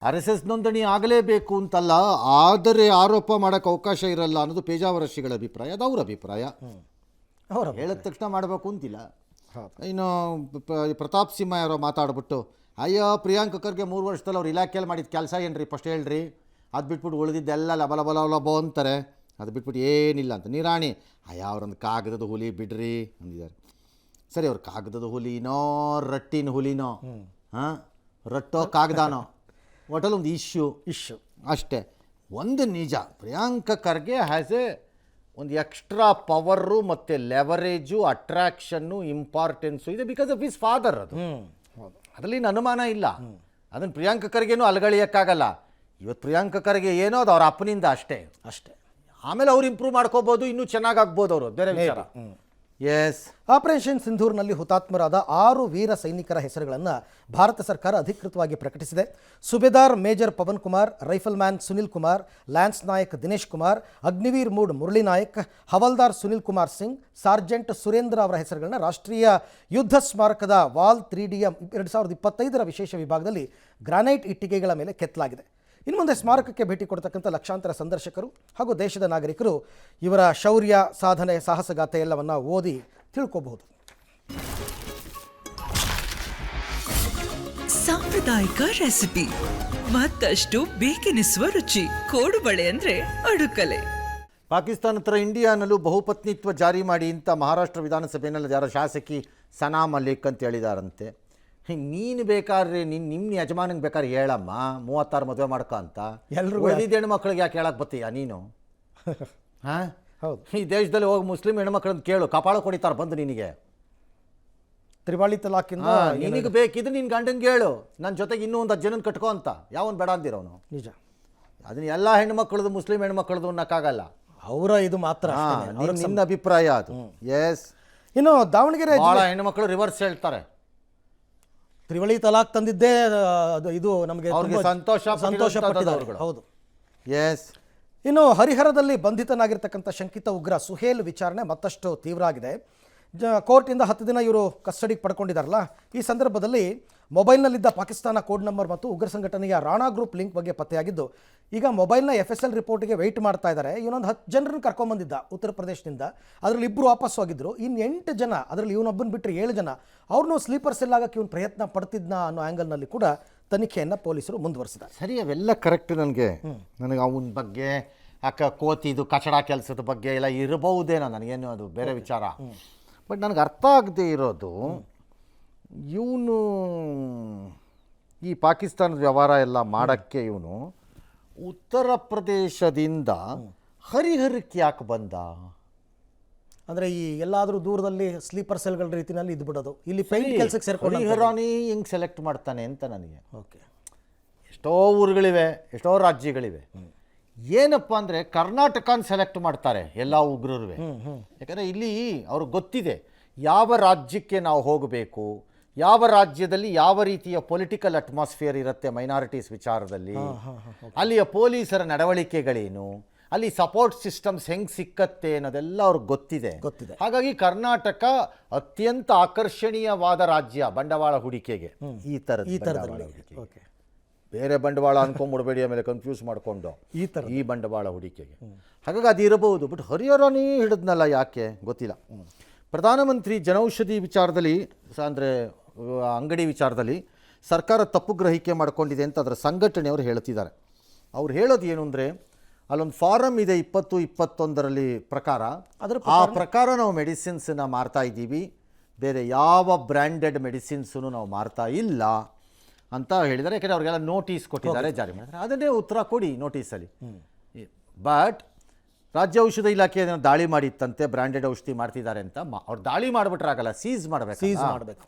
RSS ನೋಂದಣಿ ಆಗಲೇಬೇಕು ಅಂತಲ್ಲ, ಆದರೆ ಆರೋಪ ಮಾಡೋಕ್ಕೆ ಅವಕಾಶ ಇರಲ್ಲ ಅನ್ನೋದು ಪೇಜಾವರ ಶ್ರೀಗಳ ಅಭಿಪ್ರಾಯ. ಅದು ಅವ್ರ ಅಭಿಪ್ರಾಯ. ಹೇಳಿದ ತಕ್ಷಣ ಮಾಡಬೇಕು ಅಂತಿಲ್ಲ. ಇನ್ನು ಪ್ರತಾಪ್ ಸಿಂಹ ಯಾರೋ ಮಾತಾಡ್ಬಿಟ್ಟು, ಅಯ್ಯೋ ಪ್ರಿಯಾಂಕ್ ಖರ್ಗೆ 3 ವರ್ಷದಲ್ಲಿ ಅವ್ರು ಇಲಾಖೆಯಲ್ಲಿ ಮಾಡಿದ ಕೆಲಸ ಏನ್ರಿ ಫಸ್ಟ್ ಹೇಳ್ರಿ, ಅದು ಬಿಟ್ಬಿಟ್ಟು ಉಳಿದಿದ್ದೆಲ್ಲ ಲಬಲಬಲಬಲಬೋ ಅಂತಾರೆ, ಅದು ಬಿಟ್ಬಿಟ್ಟು ಏನಿಲ್ಲ ಅಂತ. ನಿರಾಣಿ ಅಯ್ಯ ಅವ್ರೊಂದು ಕಾಗದದ ಹುಲಿ ಬಿಡ್ರಿ ಅಂದಿದ್ದಾರೆ. ಸರಿ, ಅವ್ರು ಕಾಗದದ ಹುಲಿನೋ ರಟ್ಟಿನ ಹುಲಿನೋ, ಹಾಂ, ರಟ್ಟೋ ಕಾಗದಾನೋ, ಒಟ್ಟಲ್ಲಿ ಒಂದು ಇಶ್ಯೂ ಅಷ್ಟೇ. ಒಂದು ನಿಜ, ಪ್ರಿಯಾಂಕ ಖರ್ಗೆ ಹ್ಯಾಸ್ ಒಂದು ಎಕ್ಸ್ಟ್ರಾ ಪವರು ಮತ್ತು ಲೆವರೇಜು, ಅಟ್ರಾಕ್ಷನ್ನು, ಇಂಪಾರ್ಟೆನ್ಸು ಇದೆ ಬಿಕಾಸ್ ಆಫ್ ಹಿಸ್ ಫಾದರ್. ಅದು ಅದರಲ್ಲಿ ಅನುಮಾನ ಇಲ್ಲ. ಅದನ್ನು ಪ್ರಿಯಾಂಕ ಖರ್ಗೆನೂ ಅಲಗಳಿಯೋಕ್ಕಾಗಲ್ಲ. ಇವತ್ತು ಪ್ರಿಯಾಂಕ ಖರ್ಗೆ ಏನೋ ಅದು ಅವ್ರ ಅಪ್ಪನಿಂದ ಅಷ್ಟೇ. ಆಮೇಲೆ ಅವ್ರು ಇಂಪ್ರೂವ್ ಮಾಡ್ಕೋಬೋದು, ಇನ್ನೂ ಚೆನ್ನಾಗಾಗ್ಬೋದು ಅವರು, ಬೇರೆ ವಿಚಾರ. ಎಸ್, ಆಪರೇಷನ್ ಸಿಂಧೂರ್ನಲ್ಲಿ ಹುತಾತ್ಮರಾದ 6 ವೀರ ಸೈನಿಕರ ಹೆಸರುಗಳನ್ನು ಭಾರತ ಸರ್ಕಾರ ಅಧಿಕೃತವಾಗಿ ಪ್ರಕಟಿಸಿದೆ. Subedar major Pavan Kumar, rifleman Sunil Kumar, lance Naik Dinesh Kumar, Agniveer ಮೂಡ್ ಮುರಳಿ ನಾಯಕ್, ಹವಲ್ದಾರ್ ಸುನಿಲ್ ಕುಮಾರ್ ಸಿಂಗ್, ಸಾರ್ಜೆಂಟ್ ಸುರೇಂದ್ರ ಅವರ ಹೆಸರುಗಳನ್ನು ರಾಷ್ಟ್ರೀಯ ಯುದ್ಧ ಸ್ಮಾರಕದ ವಾಲ್ 3Dಯ 2025ರ ವಿಶೇಷ ವಿಭಾಗದಲ್ಲಿ ಗ್ರಾನೈಟ್ ಇಟ್ಟಿಗೆಗಳ ಮೇಲೆ ಕೆತ್ತಲಾಗಿದೆ. ಇನ್ನು ಮುಂದೆ ಸ್ಮಾರಕಕ್ಕೆ ಭೇಟಿ ಕೊಡ್ತಕ್ಕಂಥ ಲಕ್ಷಾಂತರ ಸಂದರ್ಶಕರು ಹಾಗೂ ದೇಶದ ನಾಗರಿಕರು ಇವರ ಶೌರ್ಯ, ಸಾಧನೆ, ಸಾಹಸಗಾಥೆ ಎಲ್ಲವನ್ನ ಓದಿ ತಿಳ್ಕೋಬಹುದು. ಸಾಂಪ್ರದಾಯಿಕ ರೆಸಿಪಿ, ಮತ್ತಷ್ಟು ಬೇಕೆನಿಸುವ ರುಚಿ. ಕೋಡುಬಳೆ ಅಂದ್ರೆ ಅಡುಕಲೆ. ಪಾಕಿಸ್ತಾನ ಹತ್ರ ಇಂಡಿಯಾನಲ್ಲೂ ಬಹುಪತ್ನಿತ್ವ ಜಾರಿ ಮಾಡಿ ಅಂತ ಮಹಾರಾಷ್ಟ್ರ ವಿಧಾನಸಭೆಯಲ್ಲಿ ಯಾರೋ ಶಾಸಕಿ ಸನಾ ಮಲ್ಲಿಕ್ ಅಂತ ಹೇಳಿದಾರಂತೆ. ನೀನು ಬೇಕಾದ್ರೆ ನಿಮ್ಮ ಯಜಮಾನಂಗೆ ಬೇಕಾದ್ರೆ ಹೇಳಮ್ಮ 36 ಮದುವೆ ಮಾಡ್ಕ ಅಂತ. ಎಲ್ರಿಗೂ ಹೆಣ್ಮಕ್ಳಿಗೆ ಯಾಕೆ ಹೇಳಕ್ಕೆ ಬರ್ತೀಯ ನೀನು? ಹಾಂ, ಹೌದು. ಈ ದೇಶದಲ್ಲಿ ಹೋಗಿ ಮುಸ್ಲಿಂ ಹೆಣ್ಮಕ್ಳನ್ನ ಕೇಳು, ಕಪಾಳ ಕೊಡಿತಾರೆ ಬಂದು ನಿನಗೆ. ತ್ರಿವಳಿ ತಲಾಖಿಂದ ನಿನಗೆ ಬೇಕಿದ್ರೆ ನಿನ್ನ ಗಂಡಂಗೆ ಹೇಳು, ನನ್ನ ಜೊತೆಗೆ ಇನ್ನೂ ಒಂದು 10 ಜನನ ಕಟ್ಕೋ ಅಂತ. ಯಾವನ್ ಬೇಡ ಅಂದಿರೋನು? ನಿಜ. ಅದನ್ನ ಎಲ್ಲ ಹೆಣ್ಮಕ್ಳದು ಮುಸ್ಲಿಂ ಹೆಣ್ಮಕ್ಳದು ಅನ್ನಕ್ಕಾಗಲ್ಲ. ಅವರ ಇದು ಮಾತ್ರ ನಿನ್ನ ಅಭಿಪ್ರಾಯ ಅದು. ಎಸ್. ಇನ್ನು ದಾವಣಗೆರೆ ಭಾಳ ಹೆಣ್ಮಕ್ಳು ರಿವರ್ಸ್ ಹೇಳ್ತಾರೆ. ತ್ರಿವಳಿ ತಲಾಖ್ ತಂದಿದ್ದೇ ಇದು ನಮಗೆ ಸಂತೋಷ ಪಟ್ಟಿದವರು. ಹೌದು. ಎಸ್. ಇನ್ನು ಹರಿಹರದಲ್ಲಿ ಬಂಧಿತನಾಗಿರ್ತಕ್ಕಂಥ ಶಂಕಿತ ಉಗ್ರ ಸುಹೇಲ್ ವಿಚಾರಣೆ ಮತ್ತಷ್ಟು ತೀವ್ರ ಆಗಿದೆ. ಕೋರ್ಟಿಂದ 10 ದಿನ ಇವರು ಕಸ್ಟಡಿಗೆ ಪಡ್ಕೊಂಡಿದ್ದಾರಲ್ಲ, ಈ ಸಂದರ್ಭದಲ್ಲಿ ಮೊಬೈಲ್ನಲ್ಲಿದ್ದ ಪಾಕಿಸ್ತಾನ ಕೋಡ್ ನಂಬರ್ ಮತ್ತು ಉಗ್ರ ಸಂಘಟನೆಯ ರಾಣಾ ಗ್ರೂಪ್ ಲಿಂಕ್ ಬಗ್ಗೆ ಪತ್ತೆಯಾಗಿದ್ದು, ಈಗ ಮೊಬೈಲ್ನ FSL ರಿಪೋರ್ಟ್ಗೆ ವೆಯ್ಟ್ ಮಾಡ್ತಾ ಇದ್ದಾರೆ. ಇವನೊಂದು 10 ಜನರನ್ನು ಕರ್ಕೊಂಡ್ಬಂದಿದ್ದ ಉತ್ತರ ಪ್ರದೇಶದಿಂದ. ಅದರಲ್ಲಿ 2 ವಾಪಸ್ ಹೋಗಿದ್ರು. ಇನ್ನು 8 ಜನ, ಅದರಲ್ಲಿ ಇವನೊಬ್ಬನ ಬಿಟ್ಟರೆ 7 ಜನ ಅವ್ರನ್ನೂ ಸ್ಲೀಪರ್ ಸೆಲ್ ಆಗಕ್ಕೆ ಇವನು ಪ್ರಯತ್ನ ಪಡ್ತಿದ್ನ ಅನ್ನೋ ಆ್ಯಂಗಲ್ನಲ್ಲಿ ಕೂಡ ತನಿಖೆಯನ್ನು ಪೊಲೀಸರು ಮುಂದುವರಿಸಿದ್ದಾರೆ. ಸರಿ, ಅವೆಲ್ಲ ಕರೆಕ್ಟ್. ನನಗೆ ಅವನ ಬಗ್ಗೆ ಕೋತಿದು ಕಚಡ ಕೆಲಸದ ಬಗ್ಗೆ ಎಲ್ಲ ಇರಬಹುದೇನೋ, ನನಗೇನು ಅದು ಬೇರೆ ವಿಚಾರ. ಬಟ್ ನನಗೆ ಅರ್ಥ ಆಗದೆ ಇರೋದು, ಇವನು ಈ ಪಾಕಿಸ್ತಾನದ ವ್ಯವಹಾರ ಎಲ್ಲ ಮಾಡೋಕ್ಕೆ ಇವನು ಉತ್ತರ ಪ್ರದೇಶದಿಂದ ಹರಿಹರಕ್ಕೆ ಯಾಕೆ ಬಂದ? ಅಂದರೆ ಈ ಎಲ್ಲಾದರೂ ದೂರದಲ್ಲಿ ಸ್ಲೀಪರ್ ಸೆಲ್ಗಳ ರೀತಿಯಲ್ಲಿ ಇದ್ಬಿಡೋದು, ಇಲ್ಲಿ ಪೈಂಟ್ ಕೆಲಸಕ್ಕೆ ಸೇರ್ಕೊಂಡು ಹರಿಹರಾನೇ ಹೆಂಗೆ ಸೆಲೆಕ್ಟ್ ಮಾಡ್ತಾನೆ ಅಂತ ನನಗೆ. ಓಕೆ, ಎಷ್ಟೋ ಊರುಗಳಿವೆ, ಎಷ್ಟೋ ರಾಜ್ಯಗಳಿವೆ. ಏನಪ್ಪ ಅಂದರೆ ಕರ್ನಾಟಕನ ಸೆಲೆಕ್ಟ್ ಮಾಡ್ತಾರೆ ಎಲ್ಲ ಉಗ್ರರು. ಯಾಕಂದರೆ ಇಲ್ಲಿ ಅವ್ರಿಗೆ ಗೊತ್ತಿದೆ ಯಾವ ರಾಜ್ಯಕ್ಕೆ ನಾವು ಹೋಗಬೇಕು, ಯಾವ ರಾಜ್ಯದಲ್ಲಿ ಯಾವ ರೀತಿಯ ಪೊಲಿಟಿಕಲ್ ಅಟ್ಮಾಸ್ಫಿಯರ್ ಇರುತ್ತೆ ಮೈನಾರಿಟೀಸ್ ವಿಚಾರದಲ್ಲಿ, ಅಲ್ಲಿಯ ಪೊಲೀಸರ ನಡವಳಿಕೆಗಳೇನು, ಅಲ್ಲಿ ಸಪೋರ್ಟ್ ಸಿಸ್ಟಮ್ಸ್ ಹೆಂಗೆ ಸಿಕ್ಕತ್ತೆ ಅನ್ನೋದೆಲ್ಲ ಅವ್ರಿಗೆ ಗೊತ್ತಿದೆ. ಹಾಗಾಗಿ ಕರ್ನಾಟಕ ಅತ್ಯಂತ ಆಕರ್ಷಣೀಯವಾದ ರಾಜ್ಯ ಬಂಡವಾಳ ಹೂಡಿಕೆಗೆ. ಈ ಥರದ ಬೇರೆ ಬಂಡವಾಳ ಅನ್ಕೊಂಡ್ಬಿಡ್ಬೇಡಿ, ಆಮೇಲೆ ಕನ್ಫ್ಯೂಸ್ ಮಾಡಿಕೊಂಡು ಈ ಬಂಡವಾಳ ಹೂಡಿಕೆಗೆ. ಹಾಗಾಗಿ ಅದು ಇರಬಹುದು. ಬಟ್ ಹರಿಹರನೇ ಹಿಡಿದ್ನಲ್ಲ, ಯಾಕೆ ಗೊತ್ತಿಲ್ಲ. ಪ್ರಧಾನಮಂತ್ರಿ ಜನೌಷಧಿ ವಿಚಾರದಲ್ಲಿ, ಅಂದರೆ ಅಂಗಡಿ ವಿಚಾರದಲ್ಲಿ ಸರ್ಕಾರ ತಪ್ಪು ಗ್ರಹಿಕೆ ಮಾಡಿಕೊಂಡಿದೆ ಅಂತ ಅದರ ಸಂಘಟನೆಯವರು ಹೇಳ್ತಿದ್ದಾರೆ. ಅವ್ರು ಹೇಳೋದು ಏನು ಅಂದರೆ, ಅಲ್ಲೊಂದು ಫಾರಮ್ ಇದೆ 2021ರಲ್ಲಿ ಪ್ರಕಾರ, ಆ ಪ್ರಕಾರ ನಾವು ಮೆಡಿಸಿನ್ಸನ್ನ ಮಾರ್ತಾ ಇದ್ದೀವಿ, ಬೇರೆ ಯಾವ ಬ್ರ್ಯಾಂಡೆಡ್ ಮೆಡಿಸಿನ್ಸನ್ನು ನಾವು ಮಾರ್ತಾ ಇಲ್ಲ ಅಂತ ಹೇಳಿದ್ದಾರೆ. ಯಾಕೆಂದರೆ ಅವ್ರಿಗೆಲ್ಲ ನೋಟಿಸ್ ಕೊಟ್ಟಿದ್ದಾರೆ, ಜಾರಿ ಮಾಡಿದ್ದಾರೆ. ಅದನ್ನೇ ಉತ್ತರ ಕೊಡಿ ನೋಟಿಸಲ್ಲಿ. ಬಟ್ ರಾಜ್ಯ ಔಷಧ ಇಲಾಖೆ ಅದನ್ನು ದಾಳಿ ಮಾಡಿತ್ತಂತೆ, ಬ್ರ್ಯಾಂಡೆಡ್ ಔಷಧಿ ಮಾಡ್ತಿದ್ದಾರೆ ಅಂತ. ಅವ್ರು ದಾಳಿ ಮಾಡಿಬಿಟ್ರಾಗಲ್ಲ, ಸೀಸ್ ಮಾಡಬೇಕು.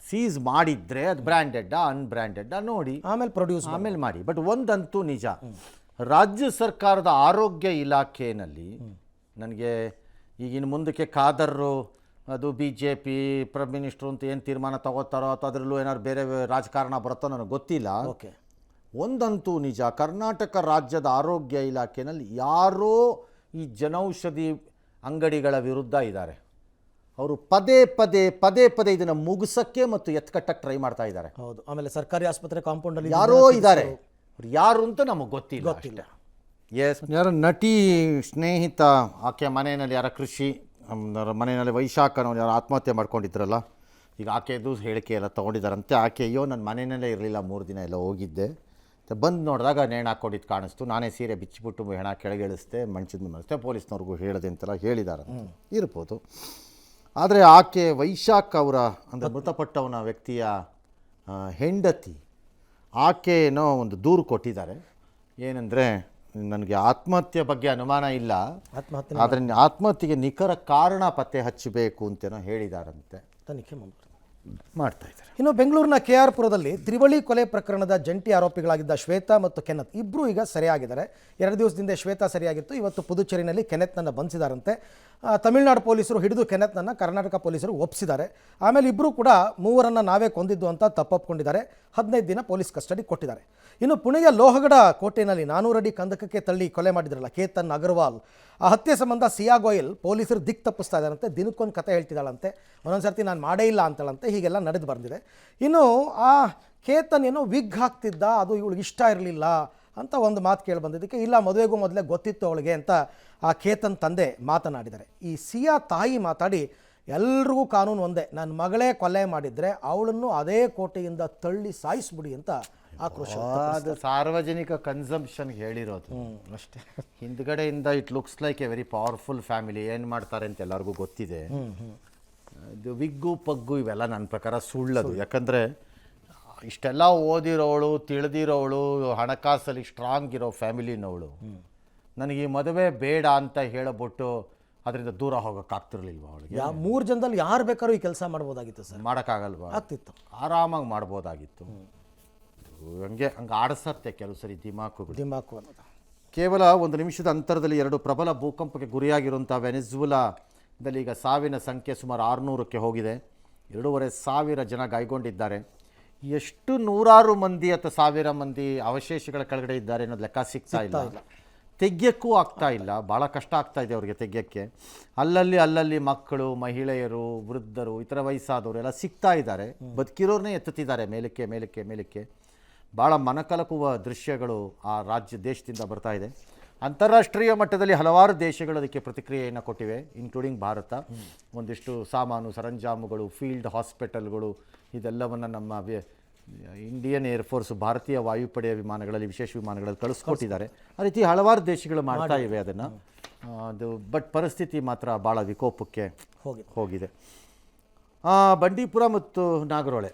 ಸೀಸ್ ಮಾಡಿದರೆ ಅದು ಬ್ರ್ಯಾಂಡೆಡ್ಡಾ ಅನ್ಬ್ರ್ಯಾಂಡೆಡ್ಡಾ ನೋಡಿ ಆಮೇಲೆ ಮಾಡಿ. ಬಟ್ ಒಂದಂತೂ ನಿಜ, ರಾಜ್ಯ ಸರ್ಕಾರದ ಆರೋಗ್ಯ ಇಲಾಖೆಯಲ್ಲಿ ನನಗೆ ಈಗಿನ ಮುಂದಕ್ಕೆ ಖಾದರ್ರು ಅದು BJP ಪ್ರೈಮ್ ಮಿನಿಸ್ಟ್ರು ಅಂತ ಏನು ತೀರ್ಮಾನ ತಗೋತಾರೋ ಅಥವಾ ಅದರಲ್ಲೂ ಏನಾದ್ರು ಬೇರೆ ರಾಜಕಾರಣ ಬರುತ್ತೋ ನನಗೆ ಗೊತ್ತಿಲ್ಲ. ಒಂದಂತೂ ನಿಜ, ಕರ್ನಾಟಕ ರಾಜ್ಯದ ಆರೋಗ್ಯ ಇಲಾಖೆಯಲ್ಲಿ ಯಾರೋ ಈ ಜನೌಷಧಿ ಅಂಗಡಿಗಳ ವಿರುದ್ಧ ಇದ್ದಾರೆ. ಅವರು ಪದೇ ಪದೇ ಇದನ್ನು ಮುಗಿಸೋಕ್ಕೆ ಮತ್ತು ಎತ್ಕಟ್ಟಕ್ಕೆ ಟ್ರೈ ಮಾಡ್ತಾ ಇದ್ದಾರೆ. ಹೌದು. ಆಮೇಲೆ ಸರ್ಕಾರಿ ಆಸ್ಪತ್ರೆ ಕಾಂಪೌಂಡಲ್ಲಿ ಯಾರೋ ಇದ್ದಾರೆ, ಯಾರು ಅಂತ ನಮಗೆ ಗೊತ್ತಿಲ್ಲ. ಎಸ್, ಯಾರ ನಟಿ ಸ್ನೇಹಿತ ಆಕೆ ಮನೆಯಲ್ಲಿ ಯಾರ ಕೃಷಿ ಮನೆಯಲ್ಲಿ ವೈಶಾಖನೋ ಯಾರು ಆತ್ಮಹತ್ಯೆ ಮಾಡ್ಕೊಂಡಿದ್ರಲ್ಲ, ಈಗ ಆಕೆದು ಹೇಳಿಕೆ ಎಲ್ಲ ತೊಗೊಂಡಿದ್ದಾರಂತೆ. ಆಕೆ ಅಯ್ಯೋ ನನ್ನ ಮನೆಯಲ್ಲೇ ಇರಲಿಲ್ಲ, 3 ದಿನ ಎಲ್ಲ ಹೋಗಿದ್ದೆ, ಬಂದು ನೋಡಿದಾಗ ನೇಣು ಹಾಕ್ಕೊಂಡಿದ್ದು ಕಾಣಿಸ್ತು, ನಾನೇ ಸೀರೆ ಬಿಚ್ಚಿಬಿಟ್ಟು ಹೆಣ ಕೆಳಗಿಳಿಸ್ದೆ, ಮಂಚದ ಮೇಲೆ ಮನಸ್ತೆ, ಪೊಲೀಸ್ನವ್ರಿಗೂ ಹೇಳಿದೆ ಅಂತೆಲ್ಲ ಹೇಳಿದ್ದಾರೆ. ಇರ್ಬೋದು. ಆದರೆ ಆಕೆ ವೈಶಾಖ್ ಅವರ ಅಂದರೆ ಮೃತಪಟ್ಟವನ ವ್ಯಕ್ತಿಯ ಹೆಂಡತಿ ಆಕೆ ಏನೋ ಒಂದು ದೂರು ಕೊಟ್ಟಿದ್ದಾರೆ. ಏನಂದರೆ, ನನಗೆ ಆತ್ಮಹತ್ಯೆ ಬಗ್ಗೆ ಅನುಮಾನ ಇಲ್ಲ, ಆದರೆ ಆತ್ಮಹತ್ಯೆಗೆ ನಿಖರ ಕಾರಣ ಪತ್ತೆ ಹಚ್ಚಬೇಕು ಅಂತೇನೋ ಹೇಳಿದಾರಂತೆ. ತನಿಖೆ ಮಾಡ್ತಾ ಇದ್ದಾರೆ. ಇನ್ನು ಬೆಂಗಳೂರಿನ KR ಪುರದಲ್ಲಿ ತ್ರಿವಳಿ ಕೊಲೆ ಪ್ರಕರಣದ ಜಂಟಿ ಆರೋಪಿಗಳಾಗಿದ್ದ ಶ್ವೇತಾ ಮತ್ತು ಕೆನೆತ್ ಇಬ್ಬರು ಈಗ ಸೆರೆಯಾಗಿದ್ದಾರೆ. 2 ದಿವಸದಿಂದ ಶ್ವೇತಾ ಸೆರೆಯಾಗಿತ್ತು. ಇವತ್ತು ಪುದುಚೇರಿನಲ್ಲಿ ಕೆನೆತ್ನನ್ನು ಬಂಧಿಸಿದಾರಂತೆ. ತಮಿಳುನಾಡು ಪೊಲೀಸರು ಹಿಡಿದು ಕೆನೆತ್ನನ್ನು ಕರ್ನಾಟಕ ಪೊಲೀಸರು ಒಪ್ಪಿಸಿದ್ದಾರೆ. ಆಮೇಲೆ ಇಬ್ಬರು ಕೂಡ 3 ನಾವೇ ಕೊಂದಿದ್ದು ಅಂತ ತಪ್ಪೊಪ್ಕೊಂಡಿದ್ದಾರೆ. 15 ದಿನ ಪೊಲೀಸ್ ಕಸ್ಟಡಿ ಕೊಟ್ಟಿದ್ದಾರೆ. ಇನ್ನು ಪುಣೆಯ ಲೋಹಗಢ ಕೋಟೆಯಲ್ಲಿ 400 ಅಡಿ ಕಂದಕಕ್ಕೆ ತಳ್ಳಿ ಕೊಲೆ ಮಾಡಿದ್ರಲ್ಲ ಕೇತನ್ ಅಗರ್ವಾಲ್, ಆ ಹತ್ಯೆ ಸಂಬಂಧ ಸಿಯಾ ಗೋಯಲ್ ಪೊಲೀಸರು ದಿಕ್ಕು ತಪ್ಪಿಸ್ತಾ ಇದ್ದಾರಂತೆ. ದಿನಕ್ಕೊಂದು ಕತೆ ಹೇಳ್ತಿದ್ದಾಳಂತೆ, ಒಂದೊಂದು ಸರ್ತಿ ನಾನು ಮಾಡೇ ಇಲ್ಲ ಅಂತಳಂತೆ. ಹೀಗೆಲ್ಲ ನಡೆದು ಬಂದಿದೆ. ಇನ್ನು ಆ ಕೇತನ್ ಏನೋ ವಿಗ್ ಹಾಕ್ತಿದ್ದ, ಅದು ಇವಳಿಗೆ ಇಷ್ಟ ಇರಲಿಲ್ಲ ಅಂತ ಒಂದು ಮಾತು ಕೇಳಿ ಬಂದಿದ್ದಕ್ಕೆ, ಇಲ್ಲ ಮದುವೆಗೂ ಮೊದಲೇ ಗೊತ್ತಿತ್ತು ಅವಳಿಗೆ ಅಂತ ಆ ಕೇತನ್ ತಂದೆ ಮಾತನಾಡಿದ್ದಾರೆ. ಈ ಸಿಯಾ ತಾಯಿ ಮಾತಾಡಿ ಎಲ್ರಿಗೂ ಕಾನೂನು ಒಂದೇ, ನನ್ನ ಮಗಳೇ ಕೊಲೆ ಮಾಡಿದರೆ ಅವಳನ್ನು ಅದೇ ಕೋಟೆಯಿಂದ ತಳ್ಳಿ ಸಾಯಿಸ್ಬಿಡಿ ಅಂತ ಆಕ್ರೋಶ. ಅದು ಸಾರ್ವಜನಿಕ ಕನ್ಸಂಪ್ಷನ್ಗೆ ಹೇಳಿರೋದು ಅಷ್ಟೇ. ಹಿಂದ್ಗಡೆಯಿಂದ it looks like a very powerful family, ಏನು ಮಾಡ್ತಾರೆ ಅಂತ ಎಲ್ಲರಿಗೂ ಗೊತ್ತಿದೆ. ಇದು ವಿಗ್ಗು ಪಗ್ಗು ಇವೆಲ್ಲ ನನ್ನ ಪ್ರಕಾರ ಸುಳ್ಳದು. ಯಾಕಂದರೆ ಇಷ್ಟೆಲ್ಲ ಓದಿರೋವಳು, ತಿಳಿದಿರೋವಳು, ಹಣಕಾಸಲ್ಲಿ ಸ್ಟ್ರಾಂಗ್ ಇರೋ ಫ್ಯಾಮಿಲಿನವಳು ನನಗೆ ಈ ಮದುವೆ ಬೇಡ ಅಂತ ಹೇಳಿಬಿಟ್ಟು ಅದರಿಂದ ದೂರ ಹೋಗೋಕ್ಕಾಗ್ತಿರ್ಲಿಲ್ವ ಅವಳಿಗೆ? 3 ಜನದಲ್ಲಿ ಯಾರು ಬೇಕಾದ್ರೂ ಈ ಕೆಲಸ ಮಾಡ್ಬೋದಾಗಿತ್ತು ಸರ್. ಮಾಡೋಕ್ಕಾಗಲ್ವಾ? ಆಗ್ತಿತ್ತು, ಆರಾಮಾಗಿ ಮಾಡ್ಬೋದಾಗಿತ್ತು. ಹಂಗೆ ಆಡಿಸತ್ತೆ ಕೆಲವು ಸರಿ ದಿಮಾಕು ಅನ್ನೋದು. ಕೇವಲ 1 ನಿಮಿಷದ ಅಂತರದಲ್ಲಿ 2 ಪ್ರಬಲ ಭೂಕಂಪಕ್ಕೆ ಗುರಿಯಾಗಿರುವಂಥ ವೆನೆಜುವೆಲಾದಲ್ಲಿ ಈಗ ಸಾವಿನ ಸಂಖ್ಯೆ ಸುಮಾರು 600ಕ್ಕೆ ಹೋಗಿದೆ. 2,500 ಜನ ಗಾಯಗೊಂಡಿದ್ದಾರೆ. ಎಷ್ಟು ನೂರಾರು ಮಂದಿ ಅಥವಾ 1000 ಮಂದಿ ಅವಶೇಷಗಳ ಕೆಳಗಡೆ ಇದ್ದಾರೆ ಅನ್ನೋದು ಲೆಕ್ಕ ಸಿಗ್ತಾ ಇಲ್ಲ. ತೆಗ್ಯಕ್ಕೂ ಆಗ್ತಾ ಇಲ್ಲ, ಭಾಳ ಕಷ್ಟ ಆಗ್ತಾ ಇದೆ ಅವ್ರಿಗೆ ತೆಗ್ಯಕ್ಕೆ. ಅಲ್ಲಲ್ಲಿ ಮಕ್ಕಳು, ಮಹಿಳೆಯರು, ವೃದ್ಧರು, ಇತರ ವಯಸ್ಸಾದವರು ಎಲ್ಲ ಸಿಗ್ತಾ ಇದ್ದಾರೆ. ಬದುಕಿರೋರನ್ನೇ ಎತ್ತುತ್ತಿದ್ದಾರೆ ಮೇಲಕ್ಕೆ. ಭಾಳ ಮನಕಲಕುವ ದೃಶ್ಯಗಳು ಆ ದೇಶದಿಂದ ಬರ್ತಾ ಇದೆ. ಅಂತಾರಾಷ್ಟ್ರೀಯ ಮಟ್ಟದಲ್ಲಿ ಹಲವಾರು ದೇಶಗಳು ಅದಕ್ಕೆ ಪ್ರತಿಕ್ರಿಯೆಯನ್ನು ಕೊಟ್ಟಿವೆ, ಇನ್ಕ್ಲೂಡಿಂಗ್ ಭಾರತ. ಒಂದಿಷ್ಟು ಸಾಮಾನು, ಸರಂಜಾಮುಗಳು, ಫೀಲ್ಡ್ ಹಾಸ್ಪಿಟಲ್ಗಳು ಇದೆಲ್ಲವನ್ನು ನಮ್ಮ ಇಂಡಿಯನ್ ಏರ್ಫೋರ್ಸ್, ಭಾರತೀಯ ವಾಯುಪಡೆಯ ವಿಮಾನಗಳಲ್ಲಿ, ವಿಶೇಷ ವಿಮಾನಗಳಲ್ಲಿ ಕಳಿಸ್ಕೊಟ್ಟಿದ್ದಾರೆ. ಆ ರೀತಿ ಹಲವಾರು ದೇಶಗಳು ಮಾಡ್ತಾ ಇವೆ ಅದನ್ನು. ಬಟ್ ಪರಿಸ್ಥಿತಿ ಮಾತ್ರ ಭಾಳ ವಿಕೋಪಕ್ಕೆ ಹೋಗಿದೆ. ಬಂಡೀಪುರ ಮತ್ತು ನಾಗರೋಳೆ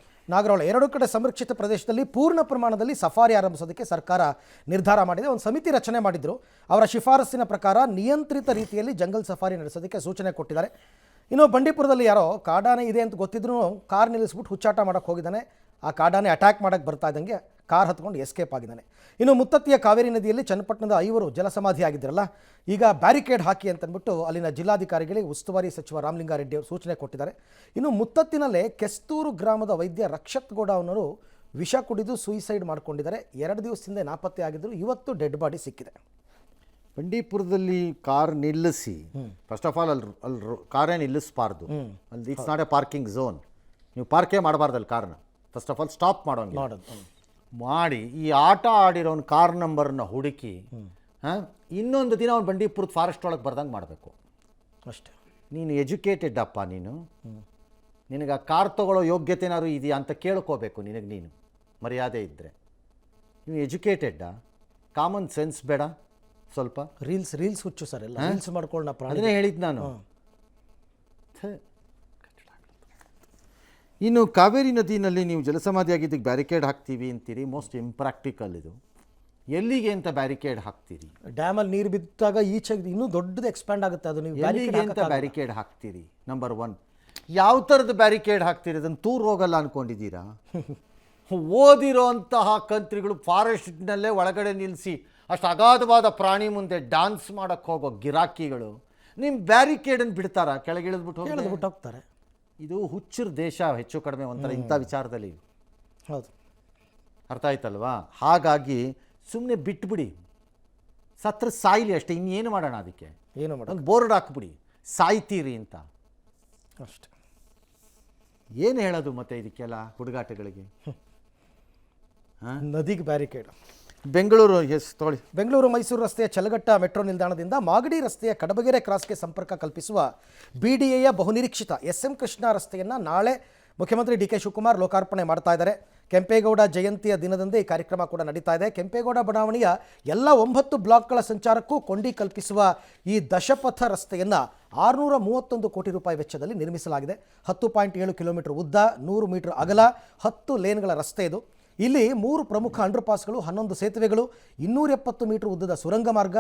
2 ಕಡೆ ಸಂರಕ್ಷಿತ ಪ್ರದೇಶದಲ್ಲಿ ಪೂರ್ಣ ಪ್ರಮಾಣದಲ್ಲಿ ಸಫಾರಿ ಆರಂಭಿಸೋದಕ್ಕೆ ಸರ್ಕಾರ ನಿರ್ಧಾರ ಮಾಡಿದೆ. ಒಂದು ಸಮಿತಿ ರಚನೆ ಮಾಡಿದ್ರು. ಅವರ ಶಿಫಾರಸ್ಸಿನ ಪ್ರಕಾರ ನಿಯಂತ್ರಿತ ರೀತಿಯಲ್ಲಿ ಜಂಗಲ್ ಸಫಾರಿ ನಡೆಸೋದಕ್ಕೆ ಸೂಚನೆ ಕೊಟ್ಟಿದ್ದಾರೆ. ಇನ್ನು ಬಂಡೀಪುರದಲ್ಲಿ ಯಾರೋ ಕಾಡಾನೆ ಇದೆ ಅಂತ ಗೊತ್ತಿದ್ರು ಕಾರ್ ನಿಲ್ಲಿಸ್ಬಿಟ್ಟು ಹುಚ್ಚಾಟ ಮಾಡೋಕ್ಕೆ ಹೋಗಿದ್ದಾನೆ. ಆ ಕಾಡಾನೆ ಅಟ್ಯಾಕ್ ಮಾಡೋಕ್ಕೆ ಬರ್ತಾ ಇದ್ದಂಗೆ ಕಾರ್ ಹತ್ಕೊಂಡು ಎಸ್ಕೇಪ್ ಆಗಿದ್ದಾನೆ. ಇನ್ನು ಮುತ್ತತ್ತಿಯ ಕಾವೇರಿ ನದಿಯಲ್ಲಿ ಚನ್ನಪಟ್ಟಣದ 5 ಜಲಸಮಾಧಿ ಆಗಿದ್ರಲ್ಲ, ಈಗ ಬ್ಯಾರಿಕೇಡ್ ಹಾಕಿ ಅಂತಂದ್ಬಿಟ್ಟು ಅಲ್ಲಿನ ಜಿಲ್ಲಾಧಿಕಾರಿಗಳಿಗೆ ಉಸ್ತುವಾರಿ ಸಚಿವ ರಾಮಲಿಂಗಾರೆಡ್ಡಿ ಅವರು ಸೂಚನೆ ಕೊಟ್ಟಿದ್ದಾರೆ. ಇನ್ನು ಮುತ್ತತ್ತಿನಲ್ಲೇ ಕೆಸ್ತೂರು ಗ್ರಾಮದ ವೈದ್ಯ ರಕ್ಷತ್ ಗೌಡ ಅವನವರು ವಿಷ ಕುಡಿದು ಸೂಯಿಸೈಡ್ ಮಾಡ್ಕೊಂಡಿದ್ದಾರೆ. 2 ದಿವಸದಿಂದ ನಾಪತ್ತೆ ಆಗಿದ್ದರು. ಇವತ್ತು ಡೆಡ್ ಬಾಡಿ ಸಿಕ್ಕಿದೆ. ಬಂಡೀಪುರದಲ್ಲಿ ಕಾರ್ ನಿಲ್ಲಿಸಿ, ಫಸ್ಟ್ ಆಫ್ ಆಲ್ ಅಲ್ಲಿ ಕಾರೇ ನಿಲ್ಲಿಸಬಾರ್ದು. ಅಲ್ಲಿ it's not A parking zone. ನೀವು ಪಾರ್ಕೇ ಮಾಡಬಾರ್ದು ಅಲ್ಲಿ ಕಾರ್ನ. ಫಸ್ಟ್ ಆಫ್ ಆಲ್ ಸ್ಟಾಪ್ ಮಾಡಿ ಈ ಆಟ ಆಡಿರೋನ್ ಕಾರ್ ನಂಬರ್ನ ಹುಡುಕಿ ಇನ್ನೊಂದು ದಿನ ಅವ್ನು ಬಂಡೀಪುರದ ಫಾರೆಸ್ಟ್ ಒಳಗೆ ಬರ್ದಂಗೆ ಮಾಡಬೇಕು ಅಷ್ಟೇ. ನೀನು ಎಜುಕೇಟೆಡ್ ಅಪ್ಪ, ನಿನಗೆ ಆ ಕಾರ್ ತೊಗೊಳ್ಳೋ ಯೋಗ್ಯತೆನಾದ್ರು ಇದೆಯಾ ಅಂತ ಕೇಳ್ಕೋಬೇಕು. ನೀನು ಮರ್ಯಾದೆ ಇದ್ದರೆ ನೀವು ಎಜುಕೇಟೆಡ್ಡಾ? ಕಾಮನ್ ಸೆನ್ಸ್ ಬೇಡ ಸ್ವಲ್ಪ? ರೀಲ್ಸ್ ಹುಚ್ಚು ಸರ್, ಎಲ್ಲ ರೀಲ್ಸ್ ಮಾಡ್ಕೊಳ್ಳೋಣ. ಅದನ್ನೇ ಹೇಳಿದ್ದು ನಾನು. ಇನ್ನು ಕಾವೇರಿ ನದಿಯಲ್ಲಿ ನೀವು ಜಲಸಮಾಧಿಯಾಗಿದ್ದಕ್ಕೆ ಬ್ಯಾರಿಕೇಡ್ ಹಾಕ್ತೀವಿ ಅಂತೀರಿ. ಮೋಸ್ಟ್ ಇಂಪ್ರಾಕ್ಟಿಕಲ್ ಇದು. ಎಲ್ಲಿಗೆ ಅಂತ ಬ್ಯಾರಿಕೇಡ್ ಹಾಕ್ತೀರಿ? ಡ್ಯಾಮಲ್ಲಿ ನೀರು ಬಿದ್ದಾಗ ಈಚೆಗೆ ಇನ್ನೂ ದೊಡ್ಡದು ಎಕ್ಸ್ಪ್ಯಾಂಡ್ ಆಗುತ್ತೆ. ಅದು ನೀವು ಎಲ್ಲಿಗೆ ಅಂತ ಬ್ಯಾರಿಕೇಡ್ ಹಾಕ್ತೀರಿ? ನಂಬರ್ 1, ಯಾವ ಥರದ ಬ್ಯಾರಿಕೇಡ್ ಹಾಕ್ತೀರಿ? ಅದನ್ನು ತೂರು ಹೋಗಲ್ಲ ಅಂದ್ಕೊಂಡಿದ್ದೀರಾ? ಓದಿರೋ ಅಂತಹ ಕಂತ್ರಿಗಳು ಫಾರೆಸ್ಟ್ನಲ್ಲೇ ಒಳಗಡೆ ನಿಲ್ಲಿಸಿ ಅಷ್ಟು ಅಗಾಧವಾದ ಪ್ರಾಣಿ ಮುಂದೆ ಡ್ಯಾನ್ಸ್ ಮಾಡೋಕ್ಕೆ ಹೋಗೋ ಗಿರಾಕಿಗಳು ನಿಮ್ಮ ಬ್ಯಾರಿಕೇಡನ್ನು ಬಿಡ್ತಾರಾ? ಕೆಳಗಿಳಿದ್ಬಿಟ್ಟು ಹೋಗ್ತಾರೆ. ಇದು ಹುಚ್ಚರ ದೇಶ ಹೆಚ್ಚು ಕಡಿಮೆ ಒಂಥರ ಇಂಥ ವಿಚಾರದಲ್ಲಿ. ಹೌದು, ಅರ್ಥ ಆಯ್ತಲ್ವಾ? ಹಾಗಾಗಿ ಸುಮ್ಮನೆ ಬಿಟ್ಬಿಡಿ, ಸತ್ರ ಸಾಯ್ಲಿ ಅಷ್ಟೇ. ಇನ್ನೇನು ಮಾಡೋಣ ಅದಕ್ಕೆ? ಏನು ಮಾಡೋಣ? ಒಂದು ಬೋರ್ಡ್ ಹಾಕ್ಬಿಡಿ, ಸಾಯ್ತೀರಿ ಅಂತ ಅಷ್ಟೇ. ಏನು ಹೇಳೋದು ಮತ್ತೆ ಇದಕ್ಕೆಲ್ಲ ಹುಡುಗಾಟಗಳಿಗೆ? ನದಿಗೆ ಬ್ಯಾರಿಕೇಡ್. ಬೆಂಗಳೂರು ತೊಗೊಳ್ಳಿ. ಬೆಂಗಳೂರು ಮೈಸೂರು ರಸ್ತೆಯ ಚಲಗಟ್ಟ ಮೆಟ್ರೋ ನಿಲ್ದಾಣದಿಂದ ಮಾಗಡಿ ರಸ್ತೆಯ ಕಡಬಗೆರೆ ಕ್ರಾಸ್ಗೆ ಸಂಪರ್ಕ ಕಲ್ಪಿಸುವ BDAಯ ಬಹುನಿರೀಕ್ಷಿತ SM ಕೃಷ್ಣ ರಸ್ತೆಯನ್ನು ನಾಳೆ ಮುಖ್ಯಮಂತ್ರಿ DK ಶಿವಕುಮಾರ್ ಲೋಕಾರ್ಪಣೆ ಮಾಡ್ತಾ ಇದ್ದಾರೆ. ಕೆಂಪೇಗೌಡ ಜಯಂತಿಯ ದಿನದಂದೇ ಈ ಕಾರ್ಯಕ್ರಮ ಕೂಡ ನಡೀತಾ ಇದೆ. ಕೆಂಪೇಗೌಡ ಬಡಾವಣೆಯ ಎಲ್ಲ 9 ಬ್ಲಾಕ್ಗಳ ಸಂಚಾರಕ್ಕೂ ಕೊಂಡಿ ಕಲ್ಪಿಸುವ ಈ ದಶಪಥ ರಸ್ತೆಯನ್ನು 631 ಕೋಟಿ ರೂಪಾಯಿ ವೆಚ್ಚದಲ್ಲಿ ನಿರ್ಮಿಸಲಾಗಿದೆ. 10.7 ಕಿಲೋಮೀಟರ್ ಉದ್ದ, 100 ಮೀಟರ್ ಅಗಲ, 10 ಲೇನ್ಗಳ ರಸ್ತೆ ಇದು. ಇಲ್ಲಿ 3 ಪ್ರಮುಖ ಅಂಡರ್ಪಾಸ್ಗಳು, 11 ಸೇತುವೆಗಳು, 270 ಮೀಟರ್ ಉದ್ದದ ಸುರಂಗ ಮಾರ್ಗ,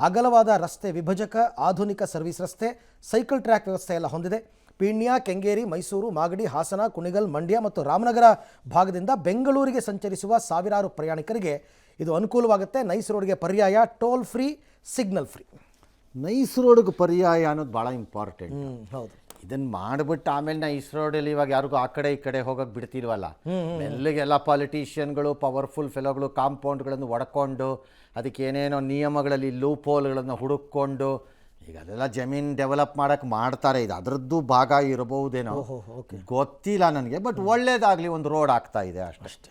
ಅಗಲವಾದ ರಸ್ತೆ ವಿಭಜಕ, ಆಧುನಿಕ ಸರ್ವಿಸ್ ರಸ್ತೆ, ಸೈಕಲ್ ಟ್ರ್ಯಾಕ್ ವ್ಯವಸ್ಥೆ ಎಲ್ಲ ಹೊಂದಿದೆ. ಪೀಣ್ಯ, ಕೆಂಗೇರಿ, ಮೈಸೂರು, ಮಾಗಡಿ, ಹಾಸನ, ಕುಣಿಗಲ್, ಮಂಡ್ಯ ಮತ್ತು ರಾಮನಗರ ಭಾಗದಿಂದ ಬೆಂಗಳೂರಿಗೆ ಸಂಚರಿಸುವ ಸಾವಿರಾರು ಪ್ರಯಾಣಿಕರಿಗೆ ಇದು ಅನುಕೂಲವಾಗುತ್ತೆ. ನೈಸ್ ರೋಡ್ಗೆ ಪರ್ಯಾಯ toll free, signal free. NICE ರೋಡ್ಗೆ ಪರ್ಯಾಯ ಅನ್ನೋದು ಭಾಳ ಇಂಪಾರ್ಟೆಂಟ್. ಹೌದು. ಇದನ್ನು ಮಾಡಿಬಿಟ್ಟು ಆಮೇಲೆ ನೈಸ್ ರೋಡಲ್ಲಿ ಇವಾಗ ಯಾರಿಗೂ ಆ ಕಡೆ ಈ ಕಡೆ ಹೋಗೋಕೆ ಬಿಡ್ತಿಲ್ವಲ್ಲ. ಮೆಲ್ಲಿಗೆಲ್ಲ ಪಾಲಿಟಿಷಿಯನ್ಗಳು, ಪವರ್ಫುಲ್ ಫೆಲೋಗಳು ಕಾಂಪೌಂಡ್ಗಳನ್ನು ಒಡ್ಕೊಂಡು ಅದಕ್ಕೆ ಏನೇನೋ ನಿಯಮಗಳಲ್ಲಿ ಲೂಪ್ ಹೋಲ್ಗಳನ್ನು ಹುಡುಕೊಂಡು ಈಗ ಅದೆಲ್ಲ ಜಮೀನು ಡೆವಲಪ್ ಮಾಡೋಕ್ಕೆ ಮಾಡ್ತಾರೆ. ಇದು ಅದರದ್ದು ಭಾಗ ಇರಬಹುದೇನೋ, ಗೊತ್ತಿಲ್ಲ ನನಗೆ. ಬಟ್ ಒಳ್ಳೇದಾಗಲಿ, ಒಂದು ರೋಡ್ ಆಗ್ತಾ ಇದೆ ಅಷ್ಟೇ.